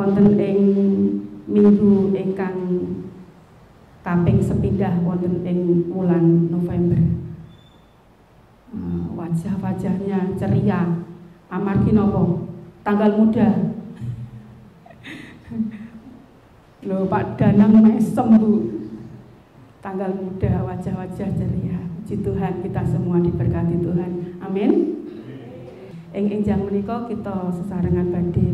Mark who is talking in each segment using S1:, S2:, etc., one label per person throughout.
S1: wonten ing minggu ingkang kaping sepindah wonten ing wulan November. Wajah-wajahnya ceria. Amargi napa? Tanggal muda. Loh, Pak Danang mesem, Bu. Tanggal muda, wajah-wajah ceria. Puji Tuhan, kita semua diberkati Tuhan. Amin. Ing enjang menika kita sesarengan badhe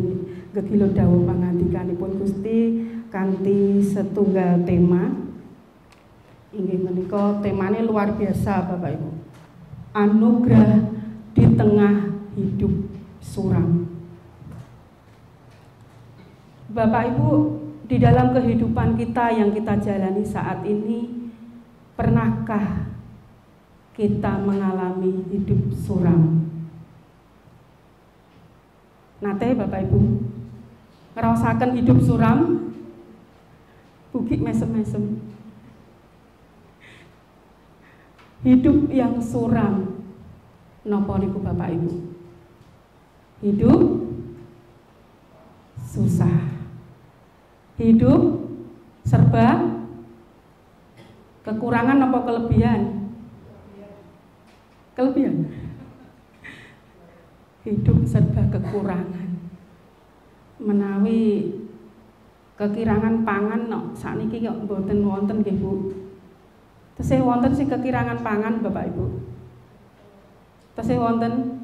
S1: gegilo dawuh pangandikanipun Gusti kanthi setunggal tema. Inggih menika temane luar biasa Bapak Ibu. Anugerah di tengah hidup suram. Bapak Ibu, di dalam kehidupan kita yang kita jalani saat ini, pernahkah kita mengalami hidup suram? Nate Bapak Ibu, ngerasakan hidup suram, bukit mesem-mesem. Hidup yang suram, napa niku Bapak Ibu? Hidup susah. Hidup serba kekurangan apa kelebihan? Kelebihan. Hidup serba kekurangan. Menawi kekirangan pangan sakniki kok mboten wonten nggih Bu. Tesih wonten sing kekirangan pangan Bapak Ibu. Tesih wonten.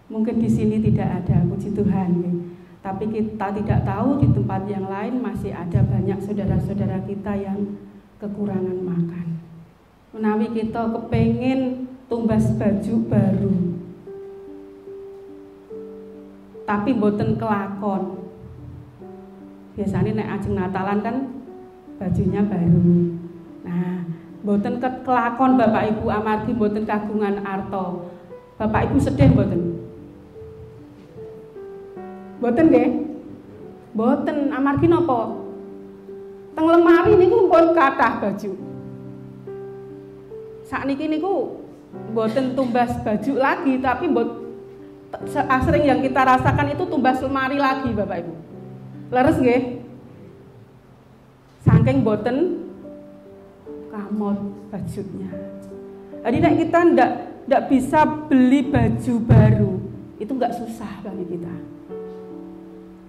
S1: Mungkin di sini tidak ada, puji Tuhan. Tapi kita tidak tahu di tempat yang lain masih ada banyak saudara-saudara kita yang kekurangan makan. Menawi kita kepengin tumbas baju baru, tapi mboten kelakon. Biasanya nek ajeng Natalan kan bajunya baru. Nah, mboten kelakon Bapak Ibu amargi mboten kagungan arta. Bapak Ibu sedih mboten? Mboten nggih? Mboten amargi napa? Teng lemari niku pun kathah baju. Sakniki niku mboten tumbas baju lagi, tapi sering yang kita rasakan itu tumbas lemari lagi Bapak Ibu. Leres nggih? Saking mboten kamot bajunya. Jadi nek kita ndak bisa beli baju baru, itu nggak susah bagi kita.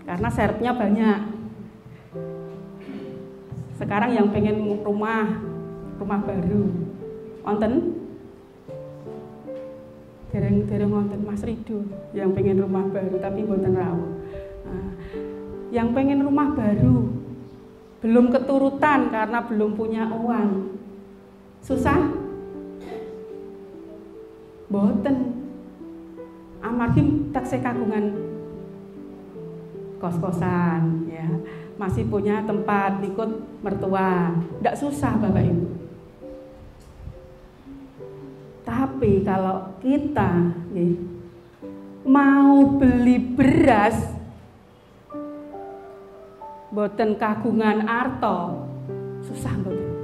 S1: Karena serepnya banyak. Sekarang yang pengen rumah baru, wonten? Dereng wonten Mas Rido yang pengen rumah baru tapi mboten rawuh. Nah, yang pengen rumah baru belum keturutan karena belum punya uang. Susah? Mboten. Amargi taksih kagungan kos-kosan ya, masih punya tempat ikut mertua, tidak susah Bapak Ibu. Tapi kalau kita mau beli beras, boten kagungan arto, susah boten.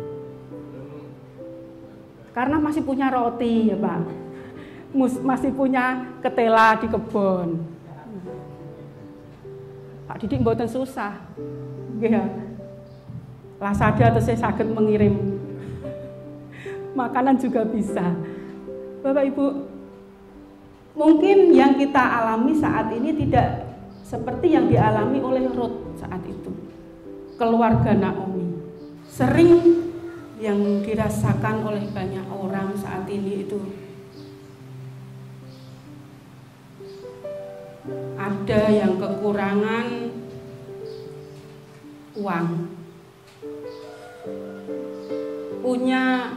S1: Karena masih punya roti ya Pak, masih punya ketela di kebun. Pak Didik mboten susah. Nggih ya. Lazada terus saya saged mengirim makanan juga bisa. Bapak Ibu, mungkin yang kita alami saat ini tidak seperti yang dialami oleh Ruth saat itu. Keluarga Naomi. Sering yang dirasakan oleh banyak orang saat ini itu ada yang kekurangan uang, punya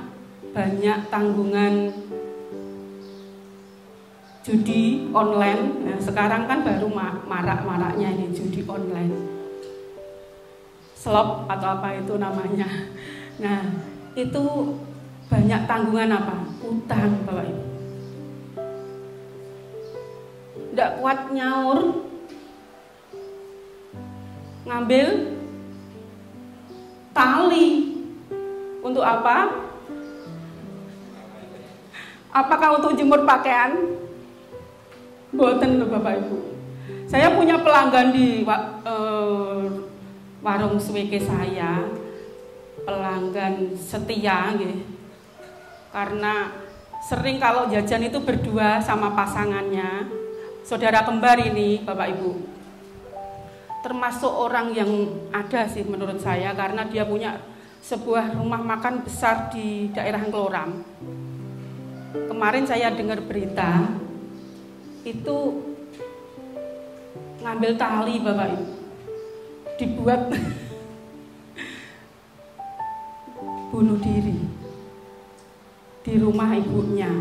S1: banyak tanggungan judi online. Nah, sekarang kan baru marak-maraknya ini judi online, slot atau apa itu namanya. Nah, itu banyak tanggungan apa? Utang Bapak Ibu. Tidak kuat nyaur, ngambil tali untuk apa? Apakah untuk jemur pakaian? Boten loh Bapak Ibu. Saya punya pelanggan di warung suweke saya, pelanggan setia nggih. Karena sering kalau jajan itu berdua sama pasangannya, saudara kembar ini Bapak Ibu. Termasuk orang yang ada sih menurut saya, karena dia punya sebuah rumah makan besar di daerah Ngloram. Kemarin saya dengar berita, itu ngambil tali Bapak Ibu, dibuat bunuh diri di rumah ibunya.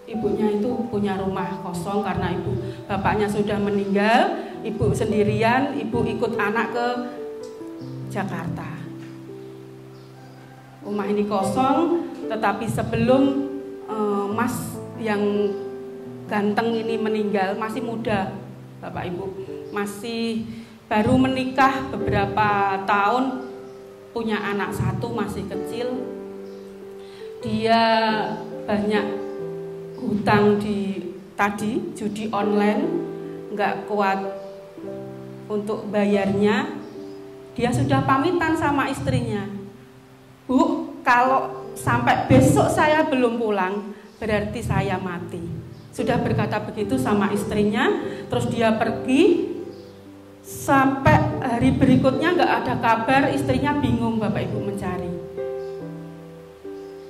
S1: Ibunya itu punya rumah kosong karena bapaknya sudah meninggal, ibu sendirian, ibu ikut anak ke Jakarta. Rumah ini kosong, tetapi sebelum Mas yang ganteng ini meninggal, masih muda Bapak Ibu, masih baru menikah beberapa tahun, punya anak satu masih kecil. Dia banyak hutang di judi online, nggak kuat untuk bayarnya. Dia sudah pamitan sama istrinya, Bu, kalau sampai besok saya belum pulang, berarti saya mati. Sudah berkata begitu sama istrinya, terus dia pergi. Sampai hari berikutnya nggak ada kabar, istrinya bingung Bapak Ibu mencari.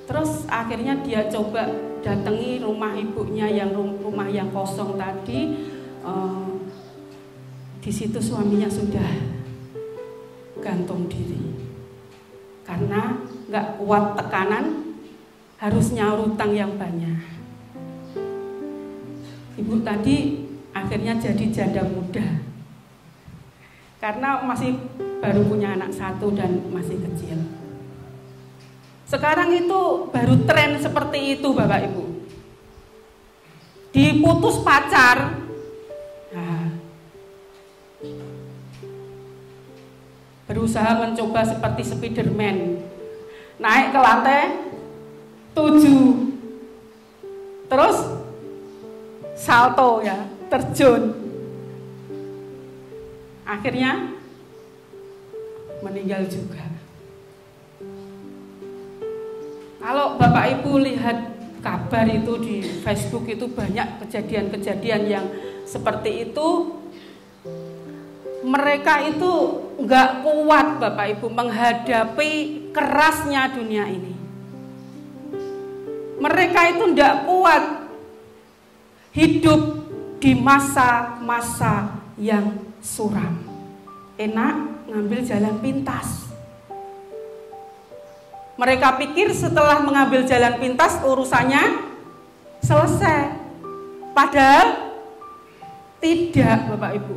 S1: Terus akhirnya dia coba datangi rumah ibunya yang rumah yang kosong tadi. Di situ suaminya sudah gantung diri karena nggak kuat tekanan, harus nyaur utang yang banyak. Ibu tadi akhirnya jadi janda muda karena masih baru punya anak satu dan masih kecil. Sekarang itu baru tren seperti itu Bapak Ibu. Diputus pacar, berusaha mencoba seperti Spiderman, naik ke lantai 7, terus salto ya, terjun, akhirnya meninggal juga. Kalau Bapak Ibu lihat kabar itu di Facebook, itu banyak kejadian-kejadian yang seperti itu. Mereka itu nggak kuat Bapak Ibu menghadapi kerasnya dunia ini. Mereka itu nggak kuat hidup di masa-masa yang suram. Enak ngambil jalan pintas. Mereka pikir setelah mengambil jalan pintas urusannya selesai. Padahal tidak Bapak Ibu.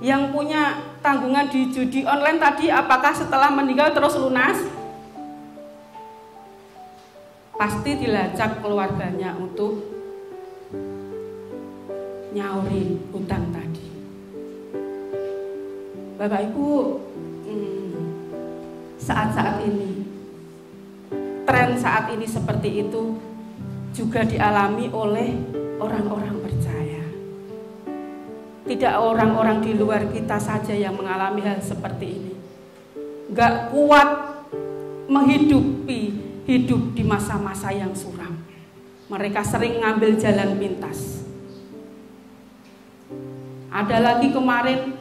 S1: Yang punya tanggungan di judi online tadi, apakah setelah meninggal terus lunas? Pasti dilacak keluarganya untuk nyauri hutang tadi. Bapak Ibu, saat-saat ini, tren saat ini seperti itu juga dialami oleh orang-orang percaya. Tidak orang-orang di luar kita saja yang mengalami hal seperti ini. Gak kuat menghidupi hidup di masa-masa yang suram. Mereka sering ngambil jalan pintas. Ada lagi kemarin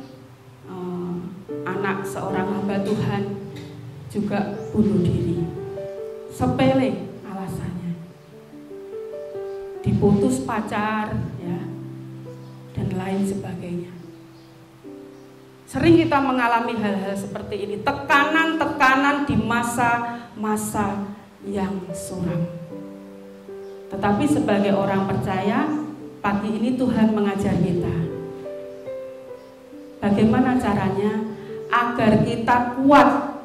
S1: anak seorang hamba Tuhan juga bunuh diri. Sepele alasannya, diputus pacar ya, dan lain sebagainya. Sering kita mengalami hal-hal seperti ini, tekanan-tekanan di masa-masa yang suram. Tetapi sebagai orang percaya, pagi ini Tuhan mengajar kita bagaimana caranya agar kita kuat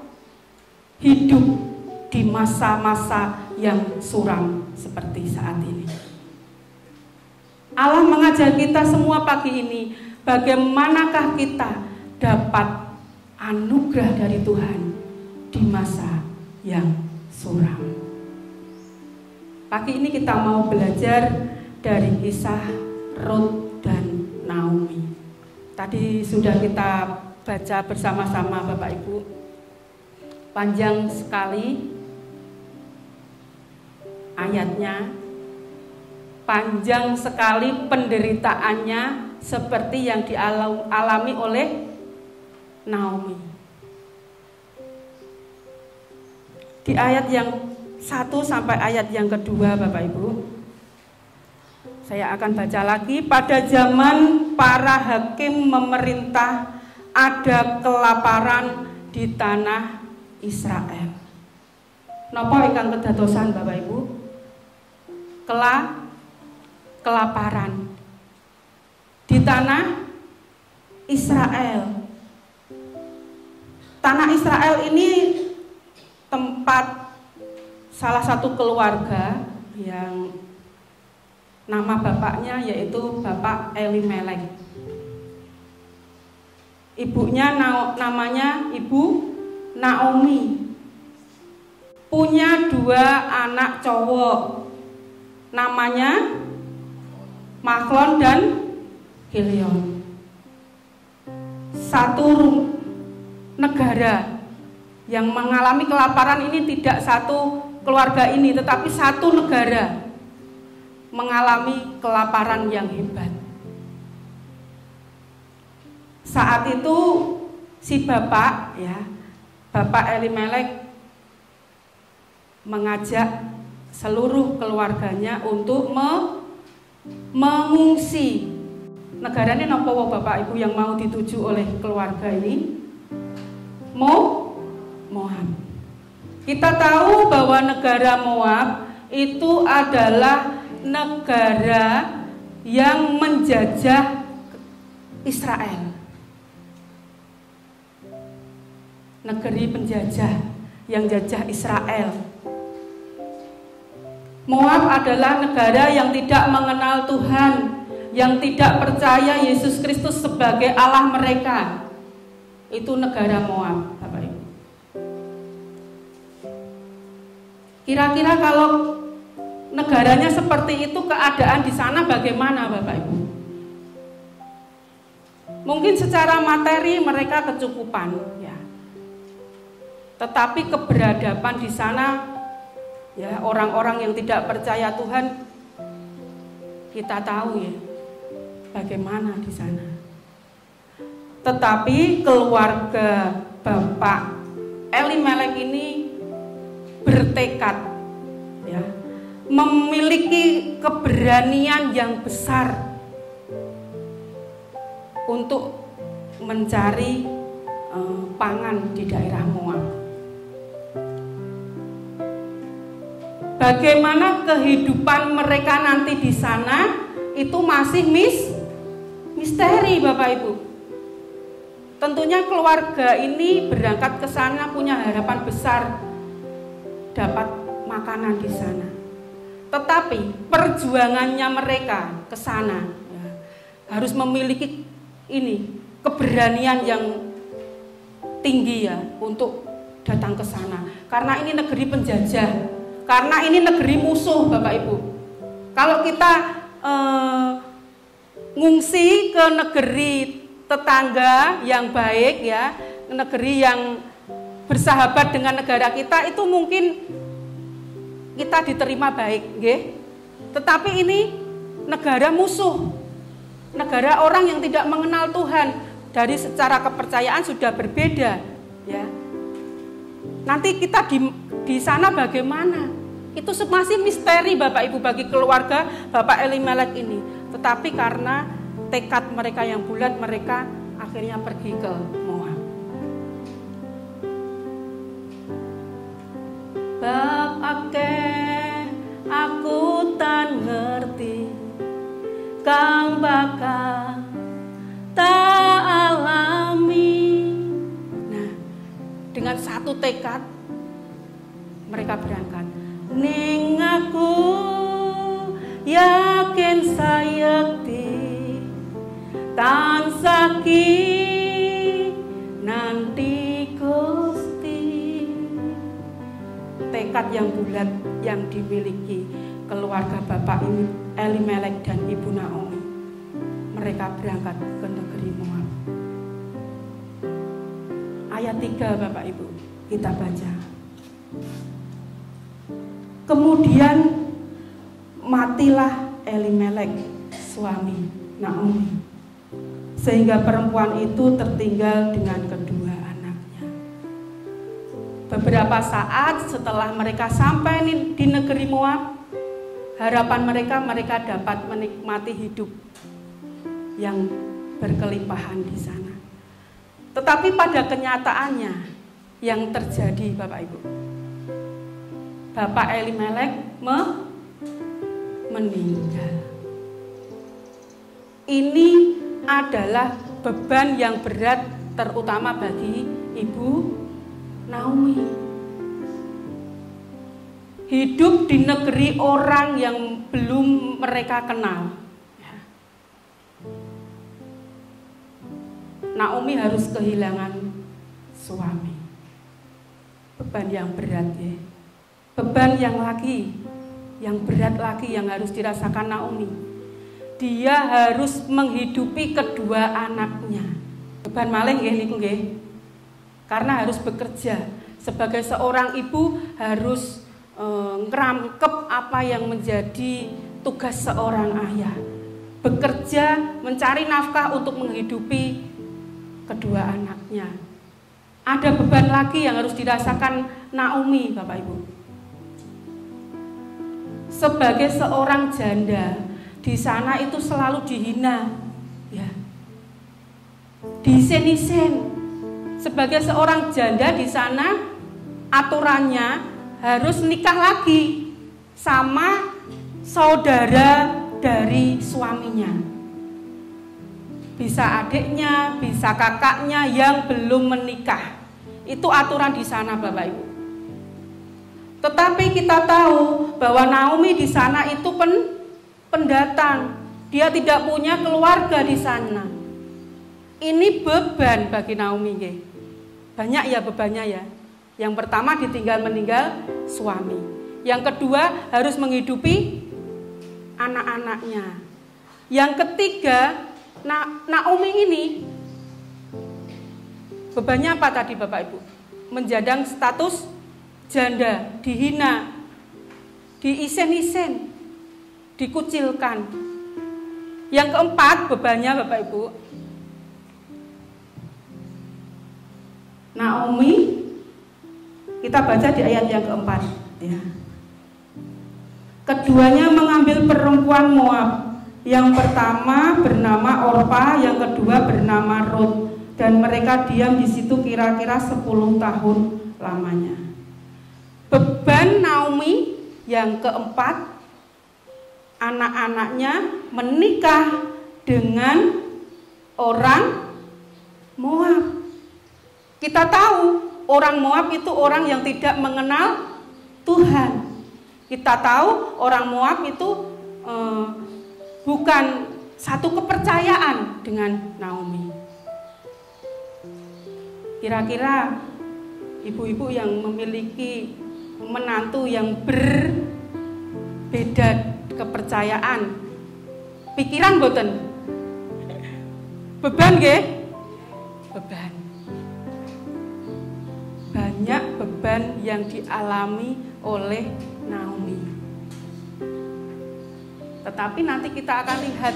S1: hidup di masa-masa yang suram seperti saat ini. Allah mengajar kita semua pagi ini, bagaimanakah kita dapat anugerah dari Tuhan di masa yang suram. Pagi ini kita mau belajar dari kisah Rut dan Naomi. Tadi sudah kita baca bersama-sama Bapak Ibu. Panjang sekali ayatnya, panjang sekali penderitaannya seperti yang dialami oleh Naomi. Di ayat yang 1 sampai ayat yang kedua Bapak Ibu, saya akan baca lagi. Pada zaman para hakim memerintah, ada kelaparan di tanah Israel. Napa ingkang kedadosan Bapak Ibu? Kelaparan di tanah Israel. Tanah Israel ini tempat salah satu keluarga yang nama bapaknya yaitu Bapak Elimelek. Ibunya namanya Ibu Naomi. Punya 2 anak cowok, namanya Mahlon dan Kilion. Satu negara yang mengalami kelaparan ini tidak satu keluarga ini, tetapi satu negara mengalami kelaparan yang hebat. Saat itu si bapak Elimelek mengajak seluruh keluarganya untuk mengungsi. Negaranya napa Bapak Ibu yang mau dituju oleh keluarga ini? Moab. Kita tahu bahwa negara Moab itu adalah negara yang menjajah Israel. Negeri penjajah yang jajah Israel. Moab adalah negara yang tidak mengenal Tuhan, yang tidak percaya Yesus Kristus sebagai Allah mereka. Itu negara Moab, Bapak Ibu. Kira-kira kalau negaranya seperti itu, keadaan di sana bagaimana, Bapak Ibu? Mungkin secara materi mereka kecukupan, ya. Tetapi keberadaban di sana, ya, orang-orang yang tidak percaya Tuhan, kita tahu ya bagaimana di sana. Tetapi keluarga Bapak Elimelek ini bertekad, ya, memiliki keberanian yang besar untuk mencari pangan di daerah Moab. Bagaimana kehidupan mereka nanti di sana itu masih misteri, Bapak Ibu. Tentunya keluarga ini berangkat ke sana punya harapan besar dapat makanan di sana. Tetapi perjuangannya mereka ke sana, ya, harus memiliki keberanian yang tinggi, ya, untuk datang ke sana. Karena ini negeri penjajah. Karena ini negeri musuh, Bapak Ibu. Kalau kita ngungsi ke negeri tetangga yang baik, ya, negeri yang bersahabat dengan negara kita, itu mungkin kita diterima baik, nggih. Tetapi ini negara musuh, negara orang yang tidak mengenal Tuhan. Dari secara kepercayaan sudah berbeda, ya. Nanti kita di sana bagaimana? Itu masih misteri, Bapak Ibu, bagi keluarga Bapak Elimelek ini. Tetapi karena tekad mereka yang bulat, mereka akhirnya pergi ke Moab. Bab akeh aku tan ngerti kang bakal tak alami. Nah, dengan satu tekad mereka berangkat. Ning aku yakin sayekti tansah ki nanti Gusti. Tekad yang bulat yang dimiliki keluarga Bapak Elimelek dan Ibu Naomi. mereka berangkat ke negeri Moab. Ayat 3 Bapak Ibu, kita baca. Kemudian matilah Elimelek, suami Naomi, sehingga perempuan itu tertinggal dengan kedua anaknya. Beberapa saat setelah mereka sampai di negeri Moab, harapan mereka dapat menikmati hidup yang berkelimpahan di sana. Tetapi pada kenyataannya yang terjadi Bapak Ibu, Bapak Elimelek meninggal. Ini adalah beban yang berat terutama bagi Ibu Naomi. Hidup di negeri orang yang belum mereka kenal. Naomi harus kehilangan suami. Beban yang berat ya. Beban yang berat lagi yang harus dirasakan Naomi. Dia harus menghidupi kedua anaknya. Beban malih nggih niku nggih. Karena harus bekerja. Sebagai seorang ibu harus ngerangkep apa yang menjadi tugas seorang ayah. Bekerja, mencari nafkah untuk menghidupi kedua anaknya. Ada beban lagi yang harus dirasakan Naomi, Bapak Ibu. Sebagai seorang janda, di sana itu selalu dihina, ya. Disen-isen. Sebagai seorang janda di sana aturannya harus nikah lagi sama saudara dari suaminya. Bisa adiknya, bisa kakaknya yang belum menikah. Itu aturan di sana Bapak Ibu. Tetapi kita tahu bahwa Naomi di sana itu pendatang. Dia tidak punya keluarga di sana. Ini beban bagi Naomi. Banyak ya bebannya ya. Yang pertama ditinggal meninggal suami. Yang kedua harus menghidupi anak-anaknya. Yang ketiga, Naomi ini bebannya apa tadi Bapak Ibu? Menjadang status janda, dihina, diisen-isen, dikucilkan. Yang keempat bebannya Bapak Ibu, Naomi, kita baca di ayat yang keempat ya. Keduanya mengambil perempuan Moab. Yang pertama bernama Orpa, yang kedua bernama Rut, dan mereka diam di situ kira-kira 10 tahun lamanya. Beban Naomi yang keempat, anak-anaknya menikah dengan orang Moab. Kita tahu orang Moab itu orang yang tidak mengenal Tuhan. Kita tahu orang Moab itu bukan satu kepercayaan dengan Naomi. Kira-kira ibu-ibu yang memiliki menantu yang berbeda kepercayaan, pikiran boten? Beban nggih? Beban. Banyak beban yang dialami oleh Naomi. Tetapi nanti kita akan lihat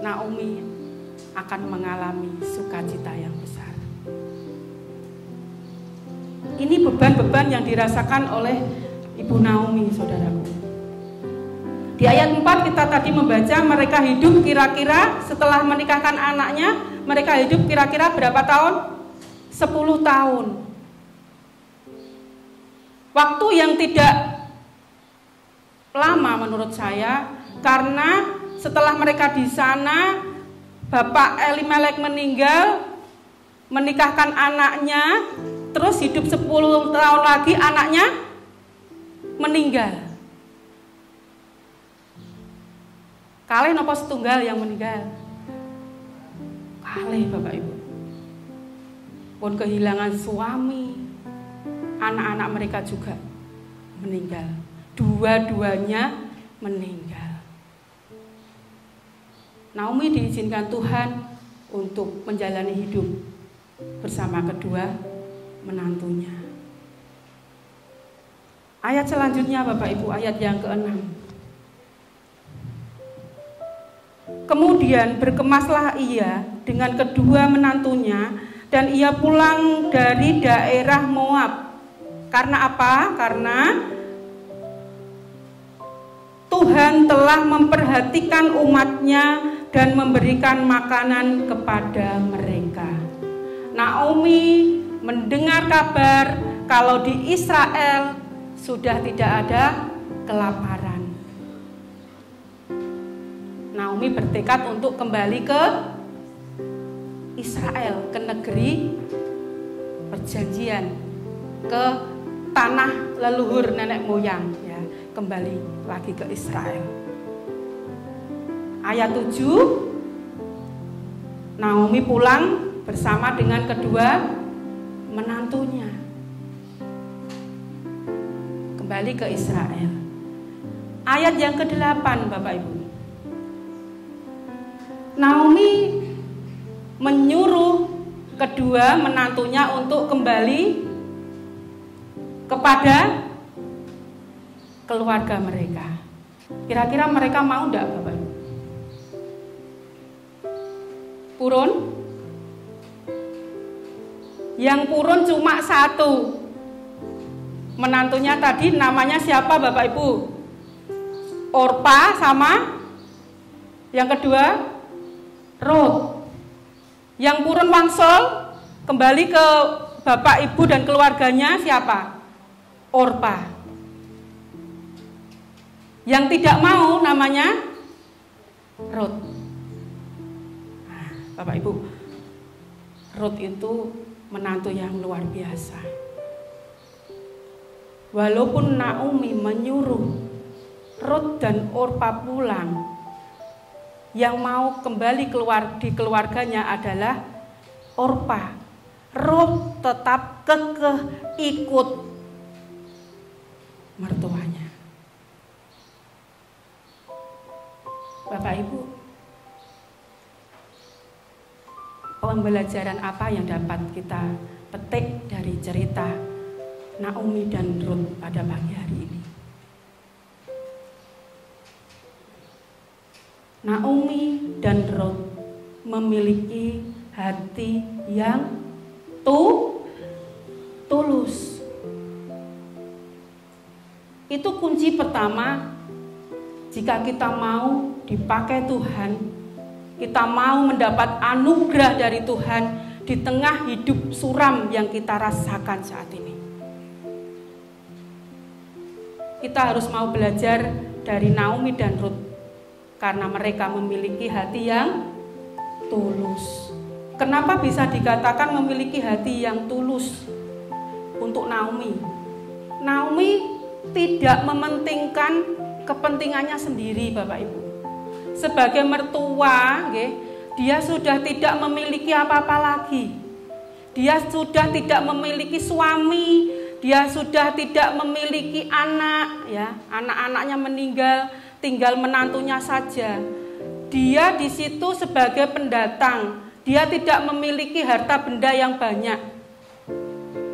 S1: Naomi akan mengalami sukacita yang besar. Ini beban-beban yang dirasakan oleh Ibu Naomi, saudaraku. Di ayat 4 kita tadi membaca mereka hidup kira-kira setelah menikahkan anaknya, mereka hidup kira-kira berapa tahun? 10 tahun. Waktu yang tidak lama menurut saya, karena setelah mereka di sana, Bapak Elimelek meninggal, menikahkan anaknya, terus hidup 10 tahun lagi anaknya meninggal. Kalih napa setunggal yang meninggal? Kalih Bapak Ibu. Pun kehilangan suami, anak-anak mereka juga meninggal. Dua-duanya meninggal. Naomi diizinkan Tuhan untuk menjalani hidup bersama kedua menantunya. Ayat selanjutnya Bapak Ibu, ayat yang ke-6. Kemudian berkemaslah ia dengan kedua menantunya dan ia pulang dari daerah Moab. Karena apa? Karena Tuhan telah memperhatikan umatnya dan memberikan makanan kepada mereka. Naomi mendengar kabar kalau di Israel sudah tidak ada kelaparan. Naomi bertekad untuk kembali ke Israel, ke negeri perjanjian, ke tanah leluhur nenek moyang, ya, kembali lagi ke Israel. Ayat 7, Naomi pulang bersama dengan kedua menantunya, kembali ke Israel. Ayat yang ke-8 Bapak Ibu, Naomi menyuruh kedua menantunya untuk kembali kepada keluarga mereka. Kira-kira mereka mau enggak Bapak Ibu? Purun? Yang purun cuma satu. Menantunya tadi namanya siapa Bapak Ibu? Orpa sama yang kedua Ruth. Yang purun wangsul kembali ke Bapak Ibu dan keluarganya siapa? Orpa. Yang tidak mau namanya Ruth. Nah, Bapak Ibu, Ruth itu menantu yang luar biasa. Walaupun Naomi menyuruh Ruth dan Orpa pulang, yang mau kembali keluar di keluarganya adalah Orpa. Ruth tetap kekeh ikut mertuanya. Bapak Ibu, pembelajaran apa yang dapat kita petik dari cerita Naomi dan Ruth pada pagi hari ini? Naomi dan Ruth memiliki hati yang tulus. Itu kunci pertama. Jika kita mau dipakai Tuhan, kita mau mendapat anugerah dari Tuhan di tengah hidup suram yang kita rasakan saat ini, kita harus mau belajar dari Naomi dan Ruth, karena mereka memiliki hati yang tulus. Kenapa bisa dikatakan memiliki hati yang tulus untuk Naomi? Naomi tidak mementingkan kepentingannya sendiri Bapak Ibu. Sebagai mertua, dia sudah tidak memiliki apa-apa lagi. Dia sudah tidak memiliki suami, dia sudah tidak memiliki anak, ya. Anak-anaknya meninggal, tinggal menantunya saja. Dia di situ sebagai pendatang. Dia tidak memiliki harta benda yang banyak.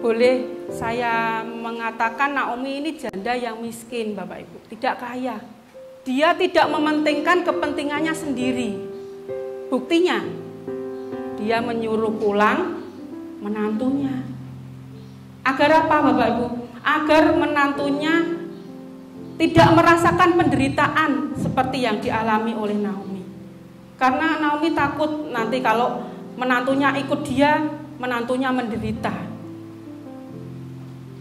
S1: Boleh saya mengatakan Naomi ini janda yang miskin Bapak Ibu, tidak kaya. Dia tidak mementingkan kepentingannya sendiri. Buktinya, dia menyuruh pulang menantunya. Agar apa Bapak Ibu? Agar menantunya tidak merasakan penderitaan seperti yang dialami oleh Naomi. Karena Naomi takut nanti kalau menantunya ikut dia, menantunya menderita.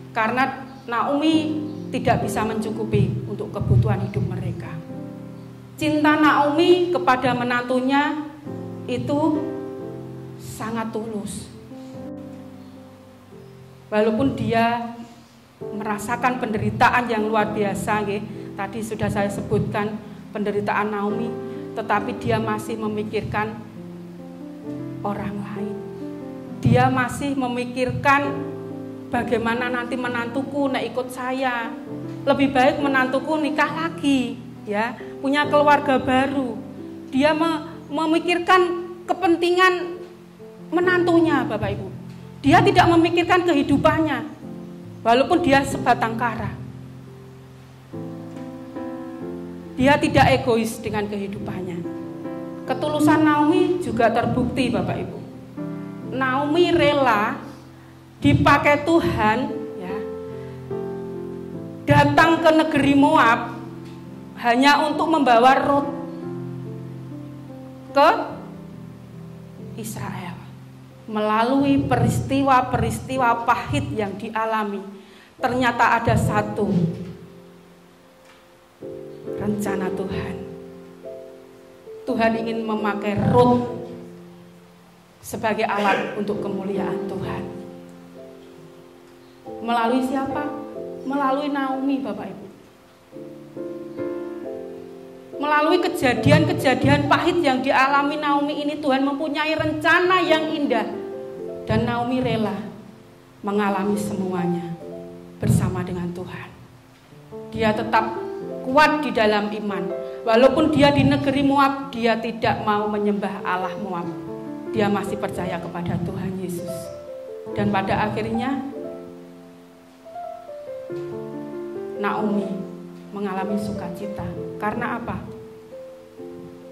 S1: Karena Naomi tidak bisa mencukupi untuk kebutuhan hidup mereka. Cinta Naomi kepada menantunya itu sangat tulus. Walaupun dia merasakan penderitaan yang luar biasa, tadi sudah saya sebutkan penderitaan Naomi, tetapi dia masih memikirkan orang lain. Dia masih memikirkan bagaimana nanti menantuku nak ikut saya. Lebih baik menantuku nikah lagi, ya, punya keluarga baru. Dia
S2: memikirkan kepentingan menantunya, Bapak Ibu. Dia tidak memikirkan kehidupannya, walaupun dia sebatang kara. Dia tidak egois dengan kehidupannya. Ketulusan Naomi juga terbukti, Bapak Ibu. Naomi rela dipakai Tuhan, ya, datang ke negeri Moab hanya untuk membawa Rut ke Israel. Melalui peristiwa-peristiwa pahit yang dialami, ternyata ada satu rencana Tuhan. Tuhan ingin memakai Rut sebagai alat untuk kemuliaan Tuhan. Melalui siapa? Melalui Naomi, Bapak Ibu. Melalui kejadian-kejadian pahit yang dialami Naomi ini, Tuhan mempunyai rencana yang indah. Dan Naomi rela mengalami semuanya bersama dengan Tuhan. Dia tetap kuat di dalam iman. Walaupun dia di negeri Moab, dia tidak mau menyembah Allah Moab. Dia masih percaya kepada Tuhan Yesus. Dan pada akhirnya Naomi mengalami sukacita. Karena apa?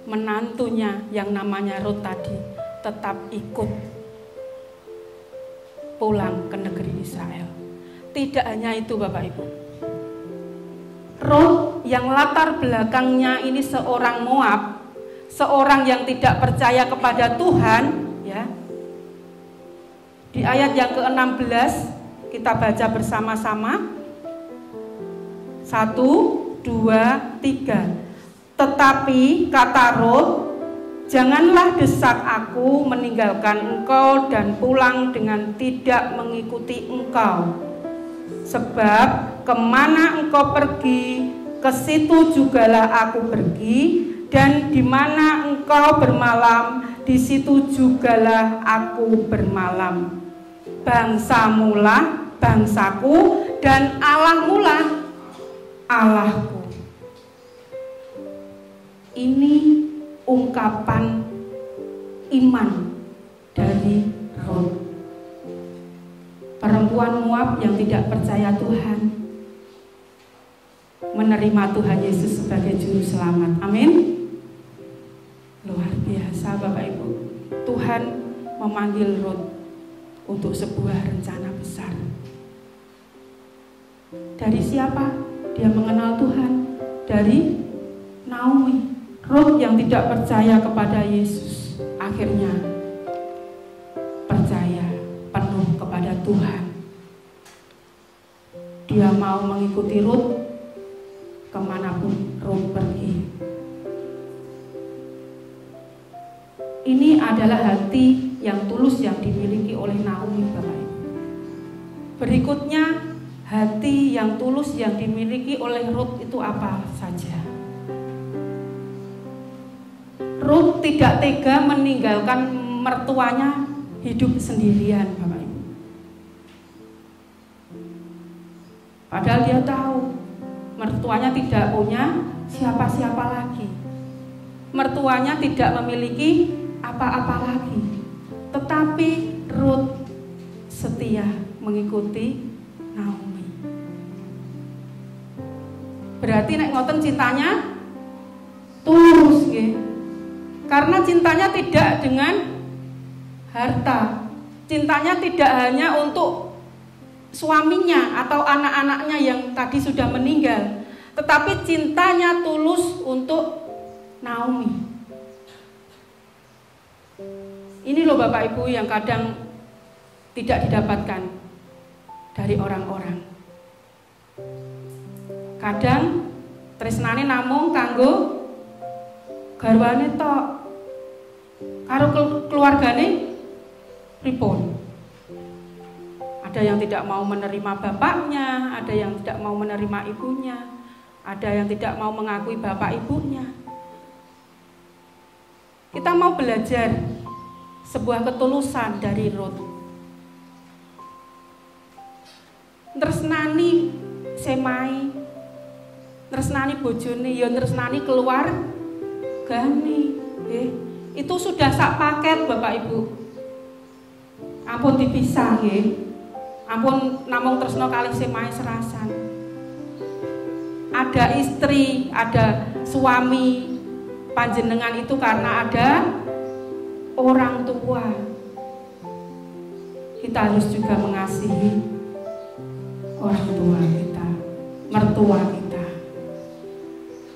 S2: Menantunya yang namanya Rut tadi tetap ikut pulang ke negeri Israel. Tidak hanya itu, Bapak Ibu. Rut yang latar belakangnya ini seorang Moab, seorang yang tidak percaya kepada Tuhan, ya. Di ayat yang ke-16 kita baca bersama-sama. 1, 2, 3. Tetapi kata Rut, janganlah desak aku meninggalkan engkau dan pulang dengan tidak mengikuti engkau. Sebab kemana engkau pergi, ke situ jugalah aku pergi, dan di mana engkau bermalam, di situ jugalah aku bermalam. Bangsamulah bangsaku, dan Allahmulah Allahku. Ini ungkapan iman dari Rut. Perempuan Moab yang tidak percaya Tuhan menerima Tuhan Yesus sebagai juru selamat. Amin. Luar biasa, Bapak Ibu. Tuhan memanggil Rut untuk sebuah rencana besar. Dari siapa? Dia mengenal Tuhan. Dari Naomi. Rut yang tidak percaya kepada Yesus akhirnya percaya penuh kepada Tuhan. Dia mau mengikuti Rut kemanapun Rut pergi. Ini adalah hati yang tulus yang dimiliki oleh Naomi, Bapak Ibu. Berikutnya, hati yang tulus yang dimiliki oleh Rut itu apa saja? Rut tidak tega meninggalkan mertuanya hidup sendirian, Bapak Ibu. Padahal dia tahu mertuanya tidak punya siapa-siapa lagi. Mertuanya tidak memiliki apa-apa lagi. Tetapi Rut setia mengikuti Naomi. Berarti nek ngoten cintanya tulus nggih. Karena cintanya tidak dengan harta. Cintanya tidak hanya untuk suaminya atau anak-anaknya yang tadi sudah meninggal, tetapi cintanya tulus untuk Naomi. Ini loh Bapak Ibu yang kadang tidak didapatkan dari orang-orang. Kadang tresnane namung kanggo garwane tok, karo keluargane pripun. Ada yang tidak mau menerima bapaknya, ada yang tidak mau menerima ibunya, ada yang tidak mau mengakui bapak ibunya. Kita mau belajar sebuah ketulusan dari Rut. Tresnani semai, tresnani bojone, ya tresnani keluargane. itu sudah sak paket Bapak Ibu. Ampun dipisah nggih. Ampun namung tresno kalih semahe serasan. Ada istri, ada suami, panjenengan itu karena ada orang tua. Kita harus juga mengasihi orang tua kita, mertua kita.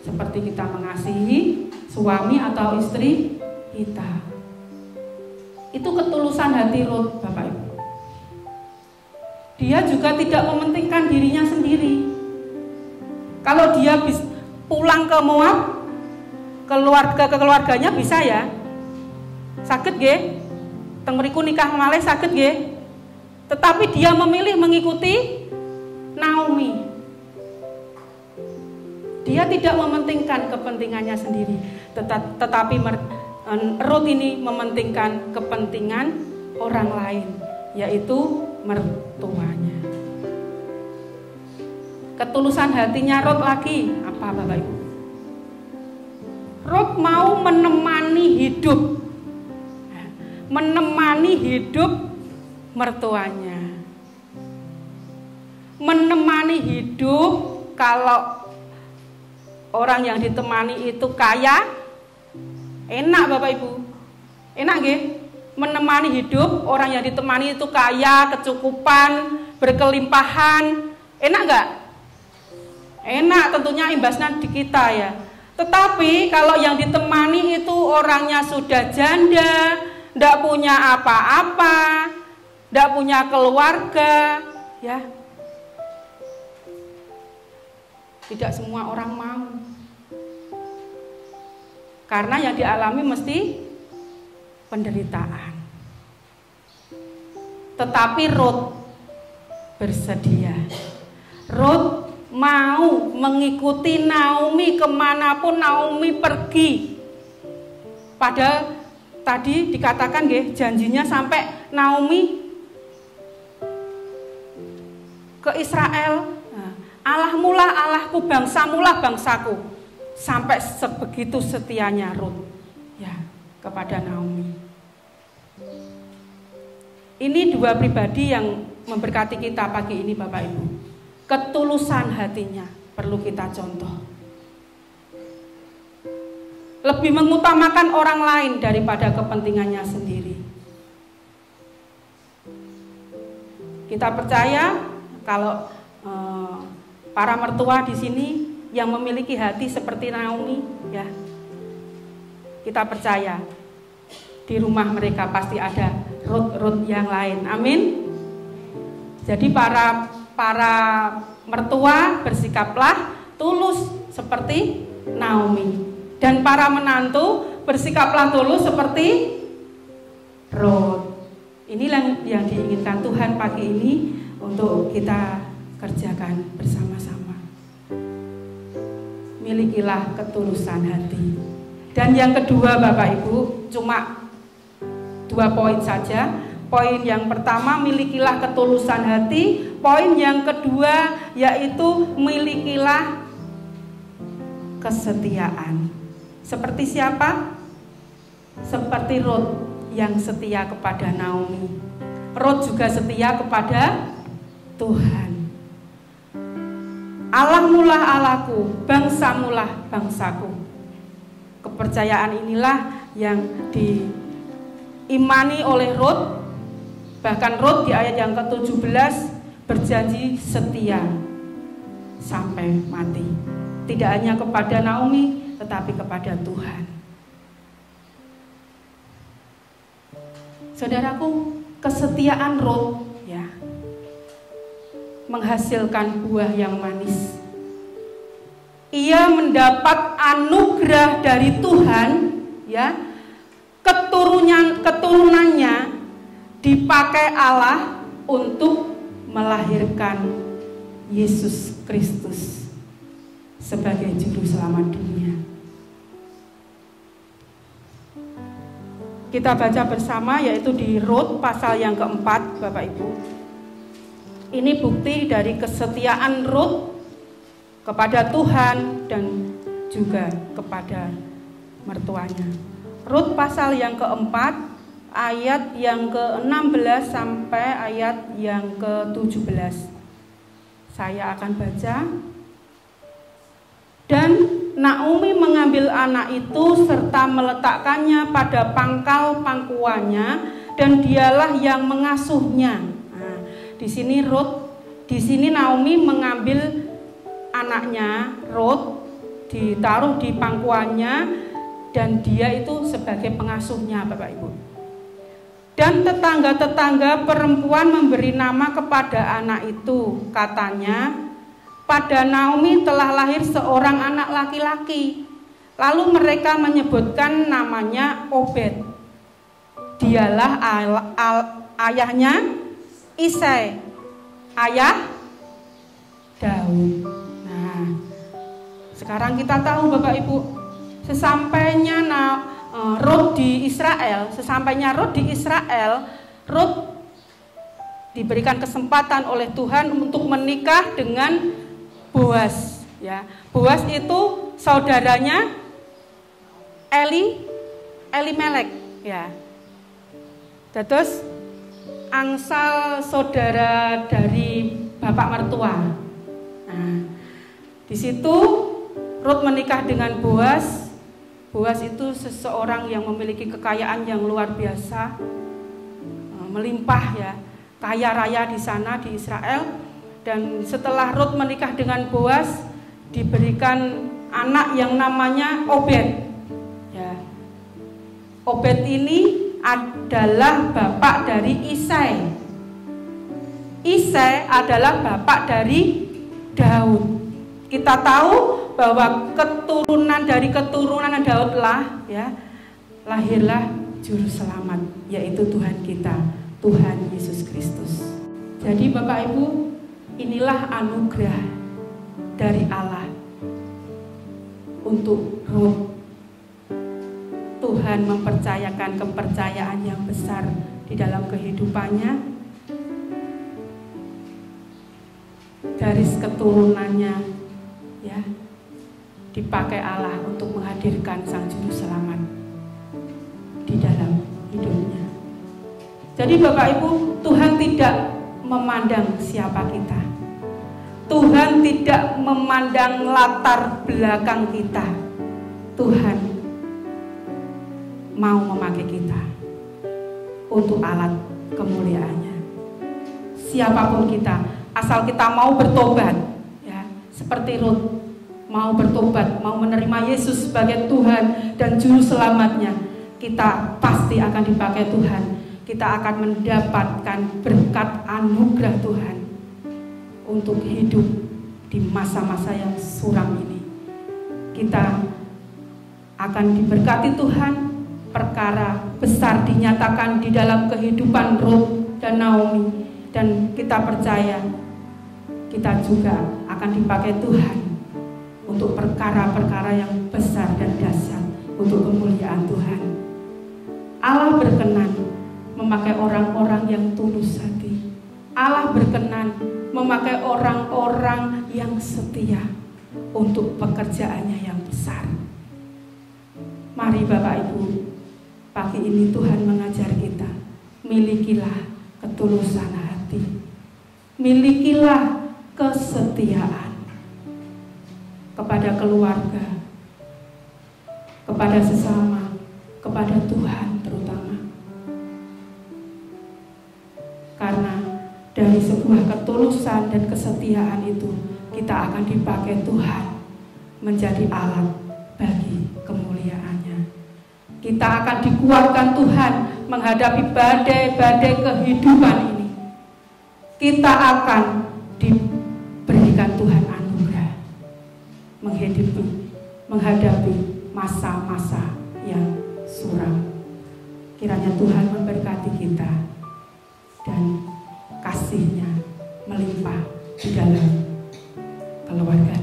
S2: Seperti kita mengasihi suami atau istri kita. Itu ketulusan hati Rut, Bapak Ibu. Dia juga tidak mementingkan dirinya sendiri. Kalau dia pulang ke Moab, keluarganya bisa ya. Sakit nggih? Teng mriku nikah malih sakit nggih? Tetapi dia memilih mengikuti Naomi. Dia tidak mementingkan kepentingannya sendiri, tetapi Rut ini mementingkan kepentingan orang lain, yaitu mertuanya. Ketulusan hatinya Rut lagi apa Bapak Ibu? Rut mau menemani hidup mertuanya. Menemani hidup, kalau orang yang ditemani itu kaya, enak Bapak Ibu. Enak nggih? Menemani hidup orang yang ditemani itu kaya, kecukupan, berkelimpahan. Enak enggak? Enak, tentunya imbasnya di kita ya. Tetapi kalau yang ditemani itu orangnya sudah janda, enggak punya apa-apa, enggak punya keluarga, ya. Tidak semua orang mau. Karena yang dialami mesti penderitaan. Tetapi Rut bersedia. Rut mau mengikuti Naomi kemanapun Naomi pergi. Padahal tadi dikatakan nggih, janjinya sampai Naomi ke Israel. Allahmu lah Allahku, bangsamu lah bangsaku. Sampai sebegitu setianya Rut ya kepada Naomi. Ini dua pribadi yang memberkati kita pagi ini Bapak Ibu. Ketulusan hatinya perlu kita contoh. Lebih mengutamakan orang lain daripada kepentingannya sendiri. Kita percaya kalau para mertua di sini yang memiliki hati seperti Naomi, ya, kita percaya di rumah mereka pasti ada Rut yang lain. Amin. Jadi para mertua bersikaplah tulus seperti Naomi, dan para menantu bersikaplah tulus seperti Rut. Inilah yang diinginkan Tuhan pagi ini untuk kita kerjakan bersama-sama. Milikilah ketulusan hati. Dan yang kedua Bapak Ibu, cuma 2 poin saja. Poin yang pertama, milikilah ketulusan hati. Poin yang kedua yaitu milikilah kesetiaan. Seperti siapa? Seperti Rut yang setia kepada Naomi. Rut juga setia kepada Tuhan. Allahmu lah Allahku, bangsamu lah bangsaku. Kepercayaan inilah yang diimani oleh Rut. Bahkan Rut di ayat yang ke-17 berjanji setia sampai mati. Tidak hanya kepada Naomi, tetapi kepada Tuhan. Saudaraku, kesetiaan Rut ya menghasilkan buah yang manis. Ia mendapat anugerah dari Tuhan, ya. Keturunannya dipakai Allah untuk melahirkan Yesus Kristus sebagai juru selamat dunia. Kita baca bersama yaitu di Rut pasal yang keempat, Bapak Ibu. Ini bukti dari kesetiaan Rut kepada Tuhan dan juga kepada mertuanya. Rut pasal yang keempat, ayat yang ke-16 sampai ayat yang ke-17. Saya akan baca. Dan Naomi mengambil anak itu serta meletakkannya pada pangkal pangkuannya, dan dialah yang mengasuhnya. Nah, di sini Naomi mengambil anaknya Rut, ditaruh di pangkuannya, dan dia itu sebagai pengasuhnya, Bapak Ibu. Dan tetangga-tetangga perempuan memberi nama kepada anak itu. Katanya, pada Naomi telah lahir seorang anak laki-laki. Lalu mereka menyebutkan namanya Obed. Dialah ayahnya Isai, ayah Daud. Nah, sekarang kita tahu Bapak Ibu, sesampainya Rut di Israel, Rut diberikan kesempatan oleh Tuhan untuk menikah dengan Boas. Ya, Boas itu saudaranya Elimelek. Ya, terus angsal saudara dari bapak mertua. Nah, di situ Rut menikah dengan Boas. Boas itu seseorang yang memiliki kekayaan yang luar biasa, melimpah ya, kaya raya di sana di Israel. Dan setelah Rut menikah dengan Boas, diberikan anak yang namanya Obed. Ya. Obed ini adalah bapak dari Isai. Isai adalah bapak dari Daud. Kita tahu bahwa keturunan Daud lahirlah juru selamat, yaitu Tuhan kita, Tuhan Yesus Kristus. Jadi Bapak Ibu, inilah anugerah dari Allah untuk Rut. Tuhan mempercayakan kepercayaan yang besar di dalam kehidupannya. Garis keturunannya ya dipakai Allah untuk menghadirkan sang juru selamat di dalam hidupnya. Jadi Bapak Ibu, Tuhan tidak memandang siapa kita. Tuhan tidak memandang latar belakang kita. Tuhan mau memakai kita untuk alat kemuliaannya. Siapapun kita, asal kita mau bertobat ya, seperti Rut mau bertobat, mau menerima Yesus sebagai Tuhan dan juru selamatnya, kita pasti akan dipakai Tuhan. Kita akan mendapatkan berkat anugerah Tuhan untuk hidup di masa-masa yang suram ini. Kita akan diberkati Tuhan. Perkara besar dinyatakan di dalam kehidupan Rut dan Naomi, dan kita percaya kita juga akan dipakai Tuhan untuk perkara-perkara yang besar dan dahsyat untuk kemuliaan Tuhan. Allah berkenan memakai orang-orang yang tulus hati. Allah berkenan memakai orang-orang yang setia untuk pekerjaannya yang besar. Mari Bapak Ibu, pagi ini Tuhan mengajar kita, milikilah ketulusan hati, milikilah kesetiaan kepada keluarga, kepada sesama, kepada Tuhan terutama. Karena dari sebuah ketulusan dan kesetiaan itu, kita akan dipakai Tuhan menjadi alat bagi kemuliaannya. Kita akan dikuatkan Tuhan menghadapi badai-badai kehidupan ini. Kita akan diberikan Tuhan anugerah menghadapi masa-masa yang suram. Kiranya Tuhan memberkati kita dan kasih-Nya melimpah di dalam keluarga